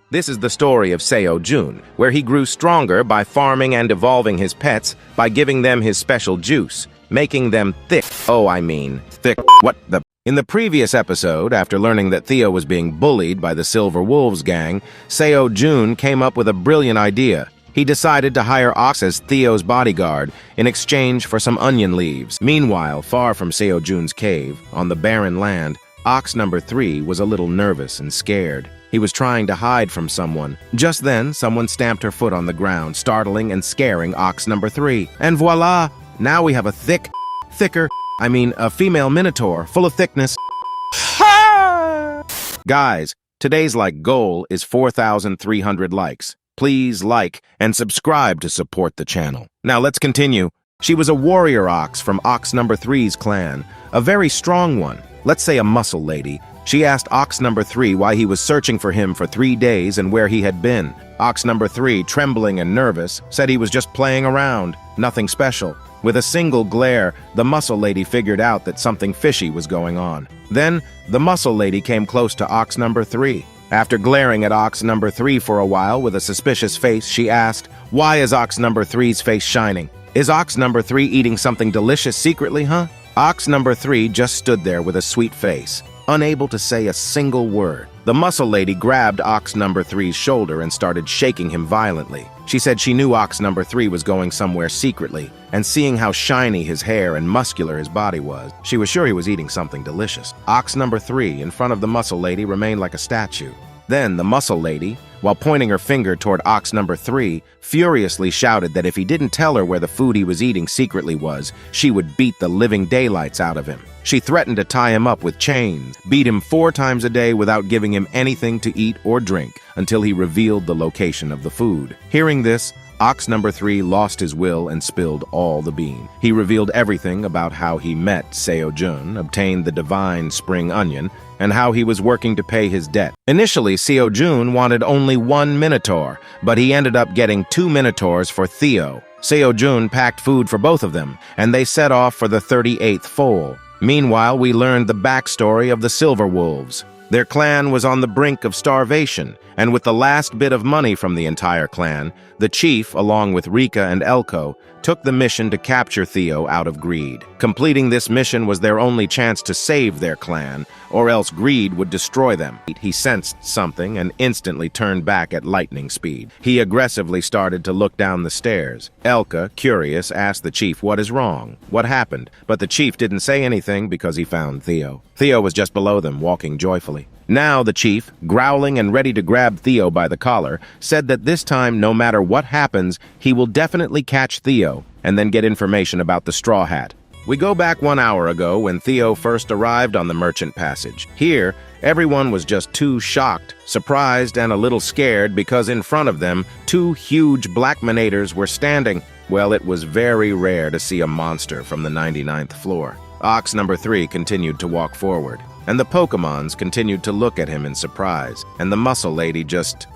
This is the story of Seo-jun, where he grew stronger by farming and evolving his pets by giving them his special juice, making them thick. Thick. What the? In the previous episode, after learning that Theo was being bullied by the Silver Wolves gang, Seo-jun came up with a brilliant idea. He decided to hire Ox as Theo's bodyguard in exchange for some onion leaves. Meanwhile, far from Seo-jun's cave, on the barren land, Ox number 3 was a little nervous and scared. He was trying to hide from someone. Just then, someone stamped her foot on the ground, startling and scaring Ox number 3. And voila! Now we have a a female minotaur, full of thickness. Guys, today's goal is 4,300 likes. Please like and subscribe to support the channel. Now let's continue. She was a warrior ox from Ox number 3's clan, a very strong one, let's say a muscle lady. She asked Ox number 3 why he was searching for him for 3 days and where he had been. Ox number 3, trembling and nervous, said he was just playing around, nothing special. With a single glare, the muscle lady figured out that something fishy was going on. Then, the muscle lady came close to Ox number 3. After glaring at Ox number 3 for a while with a suspicious face, she asked, "Why is Ox number 3's face shining? Is Ox number 3 eating something delicious secretly, huh?" Ox number 3 just stood there with a sweet face, unable to say a single word. The muscle lady grabbed Ox number 3's shoulder and started shaking him violently. She said she knew Ox number 3 was going somewhere secretly, and seeing how shiny his hair and muscular his body was, she was sure he was eating something delicious. Ox number 3, in front of the muscle lady, remained like a statue. Then the muscle lady, while pointing her finger toward Ox number 3, furiously shouted that if he didn't tell her where the food he was eating secretly was, she would beat the living daylights out of him. She threatened to tie him up with chains, beat him 4 times a day without giving him anything to eat or drink until he revealed the location of the food. Hearing this, Ox number 3 lost his will and spilled all the bean. He revealed everything about how he met Seo-jun, obtained the divine spring onion, and how he was working to pay his debt. Initially, Seo-jun wanted only 1 minotaur, but he ended up getting 2 minotaurs for Theo. Seo-jun packed food for both of them, and they set off for the 38th foal. Meanwhile, we learned the backstory of the Silver Wolves. Their clan was on the brink of starvation, and with the last bit of money from the entire clan, the chief, along with Rika and Elko, took the mission to capture Theo out of greed. Completing this mission was their only chance to save their clan, or else greed would destroy them. He sensed something and instantly turned back at lightning speed. He aggressively started to look down the stairs. Elka, curious, asked the chief what is wrong, what happened, but the chief didn't say anything because he found Theo. Theo was just below them, walking joyfully. Now the chief, growling and ready to grab Theo by the collar, said that this time, no matter what happens, he will definitely catch Theo and then get information about the Straw Hat. We go back 1 hour ago when Theo first arrived on the merchant passage. Here, everyone was just too shocked, surprised, and a little scared because in front of them, 2 huge black manators were standing. Well, it was very rare to see a monster from the 99th floor. Ox number 3 continued to walk forward, and the Pokemons continued to look at him in surprise, and the muscle lady just,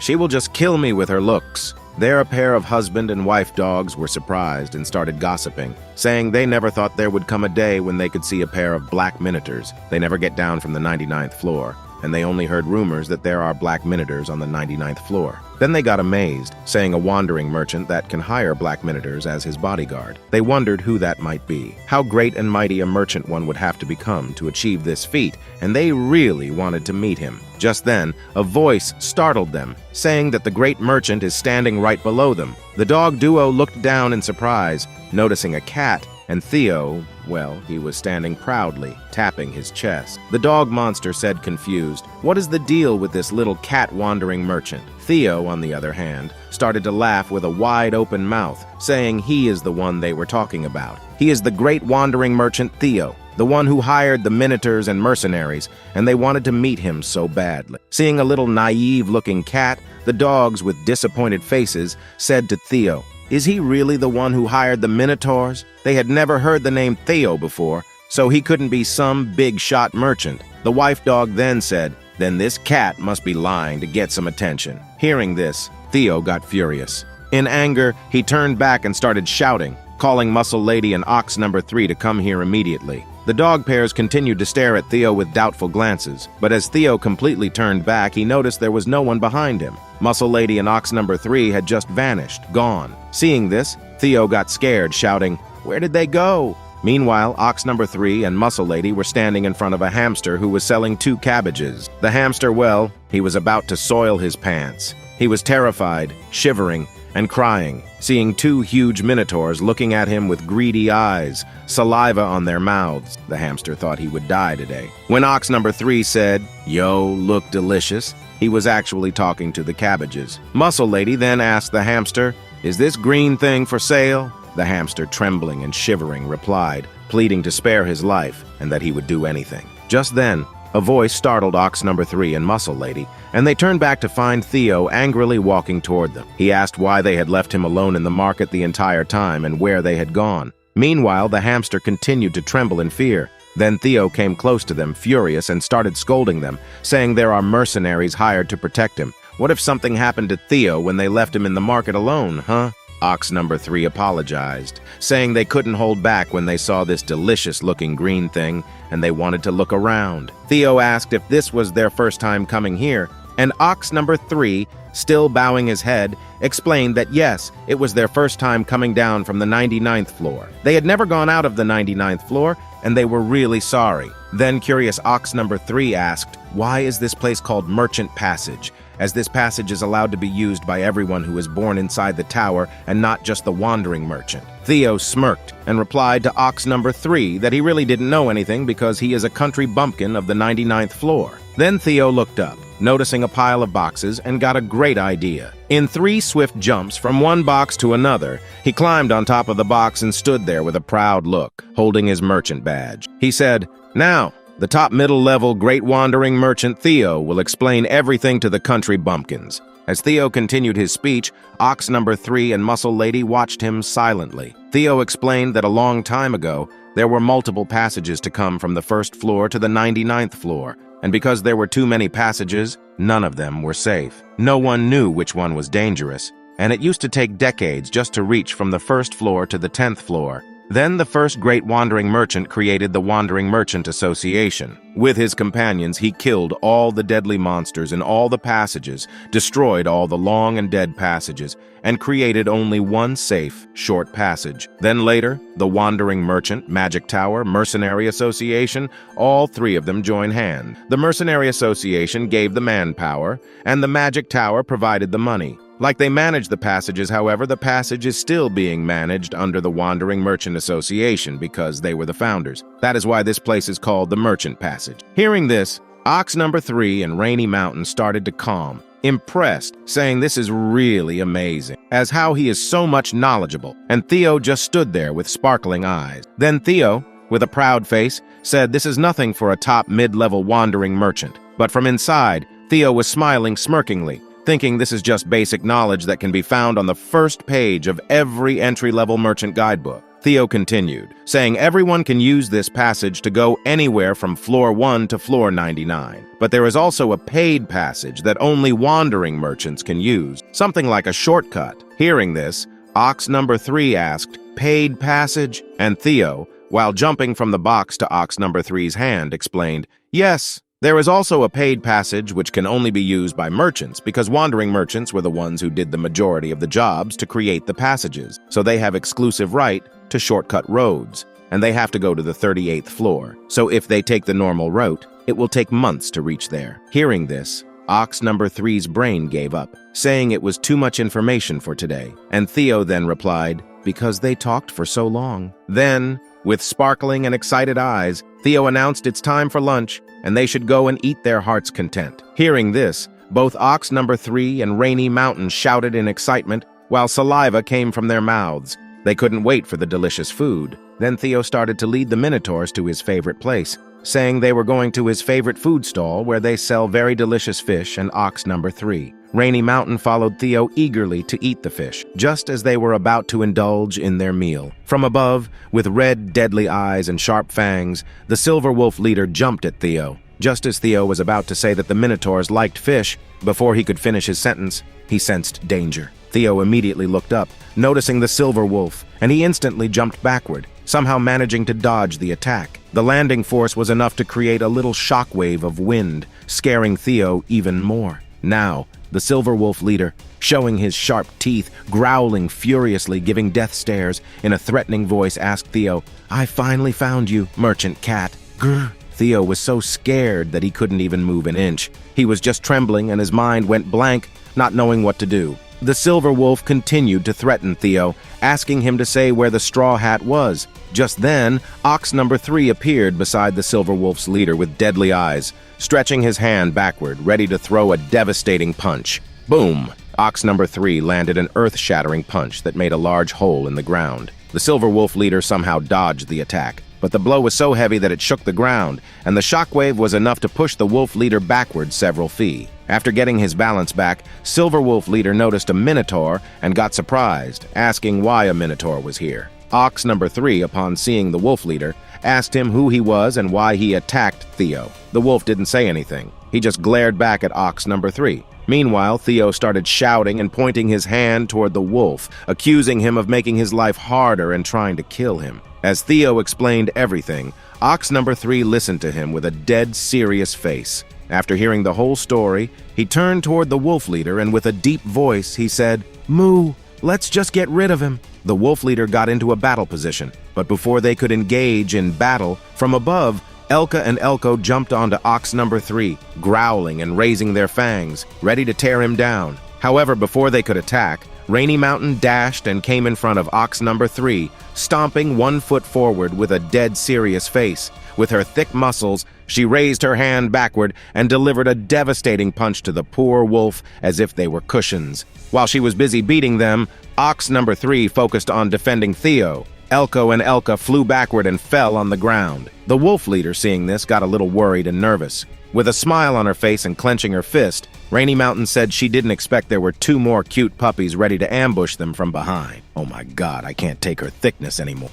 she will just kill me with her looks. There a pair of husband and wife dogs were surprised and started gossiping, saying they never thought there would come a day when they could see a pair of black minotaurs. They never get down from the 99th floor, and they only heard rumors that there are black minotaurs on the 99th floor. Then they got amazed, saying a wandering merchant that can hire black minotaurs as his bodyguard. They wondered who that might be, how great and mighty a merchant one would have to become to achieve this feat, and they really wanted to meet him. Just then, a voice startled them, saying that the great merchant is standing right below them. The dog duo looked down in surprise, noticing a cat, and Theo, well, he was standing proudly, tapping his chest. The dog monster said confused, "What is the deal with this little cat-wandering merchant?" Theo, on the other hand, started to laugh with a wide-open mouth, saying he is the one they were talking about. He is the great wandering merchant Theo, the one who hired the minotaurs and mercenaries, and they wanted to meet him so badly. Seeing a little naive-looking cat, the dogs, with disappointed faces, said to Theo, "Is he really the one who hired the minotaurs?" They had never heard the name Theo before, so he couldn't be some big-shot merchant. The wife dog then said, "Then this cat must be lying to get some attention." Hearing this, Theo got furious. In anger, he turned back and started shouting, calling Muscle Lady and Ox number 3 to come here immediately. The dog pairs continued to stare at Theo with doubtful glances, but as Theo completely turned back, he noticed there was no one behind him. Muscle Lady and Ox number 3 had just vanished, gone. Seeing this, Theo got scared, shouting, "Where did they go?" Meanwhile, Ox number 3 and Muscle Lady were standing in front of a hamster who was selling 2 cabbages. The hamster, well, he was about to soil his pants. He was terrified, shivering, and crying, seeing 2 huge minotaurs looking at him with greedy eyes, saliva on their mouths. The hamster thought he would die today. When Ox number 3 said, "Yo, look delicious," he was actually talking to the cabbages. Muscle Lady then asked the hamster, "Is this green thing for sale?" The hamster, trembling and shivering, replied, pleading to spare his life and that he would do anything. Just then, a voice startled Ox number 3 and Muscle Lady, and they turned back to find Theo angrily walking toward them. He asked why they had left him alone in the market the entire time and where they had gone. Meanwhile, the hamster continued to tremble in fear. Then Theo came close to them, furious, and started scolding them, saying there are mercenaries hired to protect him. What if something happened to Theo when they left him in the market alone, huh? Ox number 3 apologized, saying they couldn't hold back when they saw this delicious-looking green thing, and they wanted to look around. Theo asked if this was their first time coming here, and Ox number 3, still bowing his head, explained that yes, it was their first time coming down from the 99th floor. They had never gone out of the 99th floor, and they were really sorry. Then curious Ox number 3 asked, "Why is this place called Merchant Passage?" as this passage is allowed to be used by everyone who is born inside the tower and not just the wandering merchant. Theo smirked and replied to Ox number 3 that he really didn't know anything because he is a country bumpkin of the 99th floor. Then Theo looked up, noticing a pile of boxes, and got a great idea. In 3 swift jumps from one box to another, he climbed on top of the box and stood there with a proud look, holding his merchant badge. He said, "Now, the top middle-level great wandering merchant Theo will explain everything to the country bumpkins." As Theo continued his speech, Ox number 3 and Muscle Lady watched him silently. Theo explained that a long time ago, there were multiple passages to come from the 1st floor to the 99th floor, and because there were too many passages, none of them were safe. No one knew which one was dangerous, and it used to take decades just to reach from the 1st floor to the 10th floor. Then the first great wandering merchant created the Wandering Merchant Association. With his companions, he killed all the deadly monsters in all the passages, destroyed all the long and dead passages, and created only one safe, short passage. Then later, the Wandering Merchant, Magic Tower, Mercenary Association, all 3 of them joined hands. The Mercenary Association gave the manpower, and the Magic Tower provided the money. Like they managed the passages, however, the passage is still being managed under the Wandering Merchant Association because they were the founders. That is why this place is called the Merchant Passage. Hearing this, Ox number 3 and Rainy Mountain started to calm, impressed, saying this is really amazing, as how he is so much knowledgeable, and Theo just stood there with sparkling eyes. Then Theo, with a proud face, said this is nothing for a top mid-level wandering merchant. But from inside, Theo was smiling smirkingly, thinking this is just basic knowledge that can be found on the first page of every entry-level merchant guidebook. Theo continued, saying everyone can use this passage to go anywhere from floor 1 to floor 99. But there is also a paid passage that only wandering merchants can use, something like a shortcut. Hearing this, Ox number 3 asked, "Paid passage?" And Theo, while jumping from the box to Ox number 3's hand, explained, "Yes. There is also a paid passage which can only be used by merchants because wandering merchants were the ones who did the majority of the jobs to create the passages, so they have exclusive right to shortcut roads, and they have to go to the 38th floor. So if they take the normal route, it will take months to reach there." Hearing this, Ox number 3's brain gave up, saying it was too much information for today, and Theo then replied, "Because they talked for so long." Then, with sparkling and excited eyes, Theo announced it's time for lunch, and they should go and eat their heart's content. Hearing this, both Ox number 3 and Rainy Mountain shouted in excitement, while saliva came from their mouths. They couldn't wait for the delicious food. Then Theo started to lead the Minotaurs to his favorite place, saying they were going to his favorite food stall where they sell very delicious fish and Ox number 3. Rainy Mountain followed Theo eagerly to eat the fish, just as they were about to indulge in their meal. From above, with red, deadly eyes and sharp fangs, the Silver Wolf leader jumped at Theo. Just as Theo was about to say that the Minotaurs liked fish, before he could finish his sentence, he sensed danger. Theo immediately looked up, noticing the Silver Wolf, and he instantly jumped backward, somehow managing to dodge the attack. The landing force was enough to create a little shockwave of wind, scaring Theo even more. Now, the silver wolf leader, showing his sharp teeth, growling furiously, giving death stares, in a threatening voice asked Theo, "I finally found you, merchant cat." Grr. Theo was so scared that he couldn't even move an inch. He was just trembling and his mind went blank, not knowing what to do. The silver wolf continued to threaten Theo, asking him to say where the straw hat was. Just then, ox number 3 appeared beside the silver wolf's leader with deadly eyes, stretching his hand backward, ready to throw a devastating punch. Boom! Ox number 3 landed an earth-shattering punch that made a large hole in the ground. The silver wolf leader somehow dodged the attack, but the blow was so heavy that it shook the ground, and the shockwave was enough to push the wolf leader backward several feet. After getting his balance back, Silver Wolf leader noticed a minotaur and got surprised, asking why a minotaur was here. Ox number 3, upon seeing the wolf leader, asked him who he was and why he attacked Theo. The wolf didn't say anything. He just glared back at ox number 3. Meanwhile, Theo started shouting and pointing his hand toward the wolf, accusing him of making his life harder and trying to kill him. As Theo explained everything, ox number 3 listened to him with a dead serious face. After hearing the whole story, he turned toward the wolf leader and with a deep voice, he said, "Moo, let's just get rid of him." The wolf leader got into a battle position, but before they could engage in battle, from above, Elka and Elko jumped onto ox number 3, growling and raising their fangs, ready to tear him down. However, before they could attack, Rainy Mountain dashed and came in front of ox number 3, stomping 1 foot forward with a dead serious face. With her thick muscles, she raised her hand backward and delivered a devastating punch to the poor wolf as if they were cushions. While she was busy beating them, ox number 3 focused on defending Theo. Elko and Elka flew backward and fell on the ground. The wolf leader, seeing this, got a little worried and nervous. With a smile on her face and clenching her fist, Rainy Mountain said she didn't expect there were 2 more cute puppies ready to ambush them from behind. Oh my god, I can't take her thickness anymore.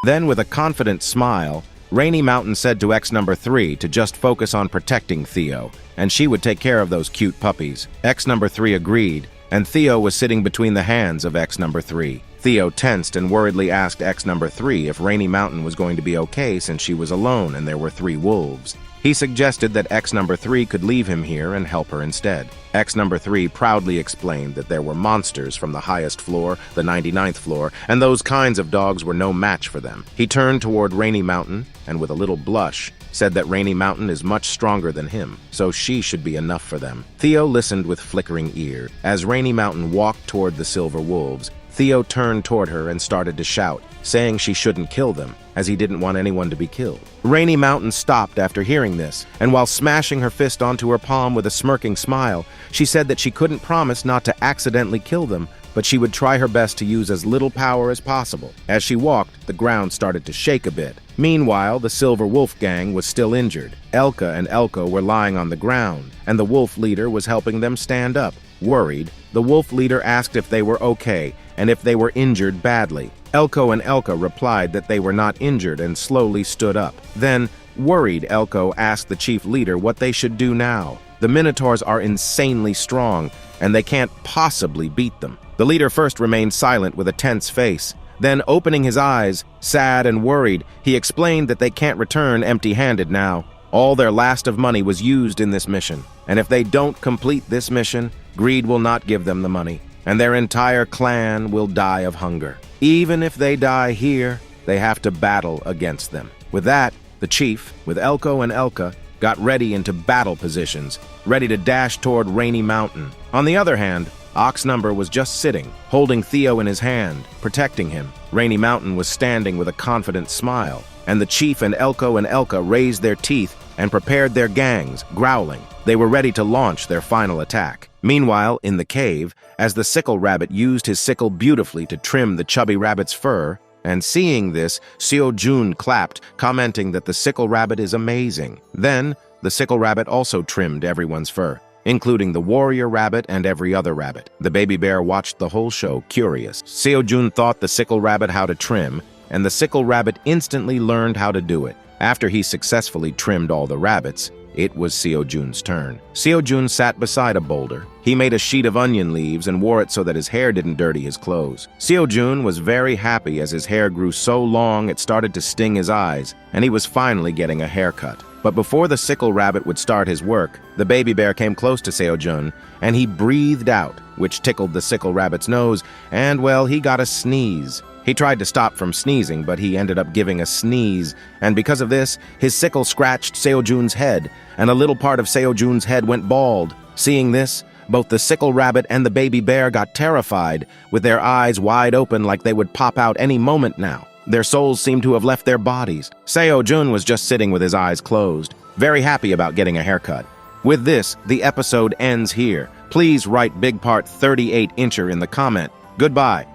Then, with a confident smile, Rainy Mountain said to X number 3 to just focus on protecting Theo, and she would take care of those cute puppies. X number 3 agreed, and Theo was sitting between the hands of X number 3. Theo tensed and worriedly asked X number 3 if Rainy Mountain was going to be okay since she was alone and there were 3 wolves. He suggested that X number 3 could leave him here and help her instead. X number 3 proudly explained that there were monsters from the highest floor, the 99th floor, and those kinds of dogs were no match for them. He turned toward Rainy Mountain and with a little blush said that Rainy Mountain is much stronger than him, so she should be enough for them. Theo listened with flickering ear. As Rainy Mountain walked toward the silver wolves, Theo turned toward her and started to shout, saying she shouldn't kill them, as he didn't want anyone to be killed. Rainy Mountain stopped after hearing this, and while smashing her fist onto her palm with a smirking smile, she said that she couldn't promise not to accidentally kill them, but she would try her best to use as little power as possible. As she walked, the ground started to shake a bit. Meanwhile, the Silver Wolf gang was still injured. Elka and Elko were lying on the ground, and the wolf leader was helping them stand up. Worried, the wolf leader asked if they were okay and if they were injured badly. Elko and Elka replied that they were not injured and slowly stood up. Then, worried, Elko asked the chief leader what they should do now. The Minotaurs are insanely strong, and they can't possibly beat them. The leader first remained silent with a tense face. Then, opening his eyes, sad and worried, he explained that they can't return empty-handed now. All their last of money was used in this mission, and if they don't complete this mission, greed will not give them the money, and their entire clan will die of hunger. Even if they die here, they have to battle against them. With that, the chief, with Elko and Elka, got ready into battle positions, ready to dash toward Rainy Mountain. On the other hand, Ox Number was just sitting, holding Theo in his hand, protecting him. Rainy Mountain was standing with a confident smile, and the chief and Elka raised their teeth and prepared their gangs, growling. They were ready to launch their final attack. Meanwhile, in the cave, as the sickle rabbit used his sickle beautifully to trim the chubby rabbit's fur, and seeing this, Seo Jun clapped, commenting that the sickle rabbit is amazing. Then, the sickle rabbit also trimmed everyone's fur, including the warrior rabbit and every other rabbit. The baby bear watched the whole show, curious. Seo Jun taught the sickle rabbit how to trim, and the sickle rabbit instantly learned how to do it. After he successfully trimmed all the rabbits, It was Seo-jun's turn. Seo-jun sat beside a boulder. He made a sheet of onion leaves and wore it so that his hair didn't dirty his clothes. Seo-jun was very happy as his hair grew so long it started to sting his eyes, and he was finally getting a haircut. But before the sickle rabbit would start his work, the baby bear came close to Seo-jun, and he breathed out, which tickled the sickle rabbit's nose, and, well, he got a sneeze. He tried to stop from sneezing, but he ended up giving a sneeze, and because of this, his sickle scratched Seo-jun's head, and a little part of Seo-jun's head went bald. Seeing this, both the sickle rabbit and the baby bear got terrified, with their eyes wide open like they would pop out any moment now. Their souls seemed to have left their bodies. Seo-jun was just sitting with his eyes closed, very happy about getting a haircut. With this, the episode ends here. Please write big part 38 incher in the comment. Goodbye.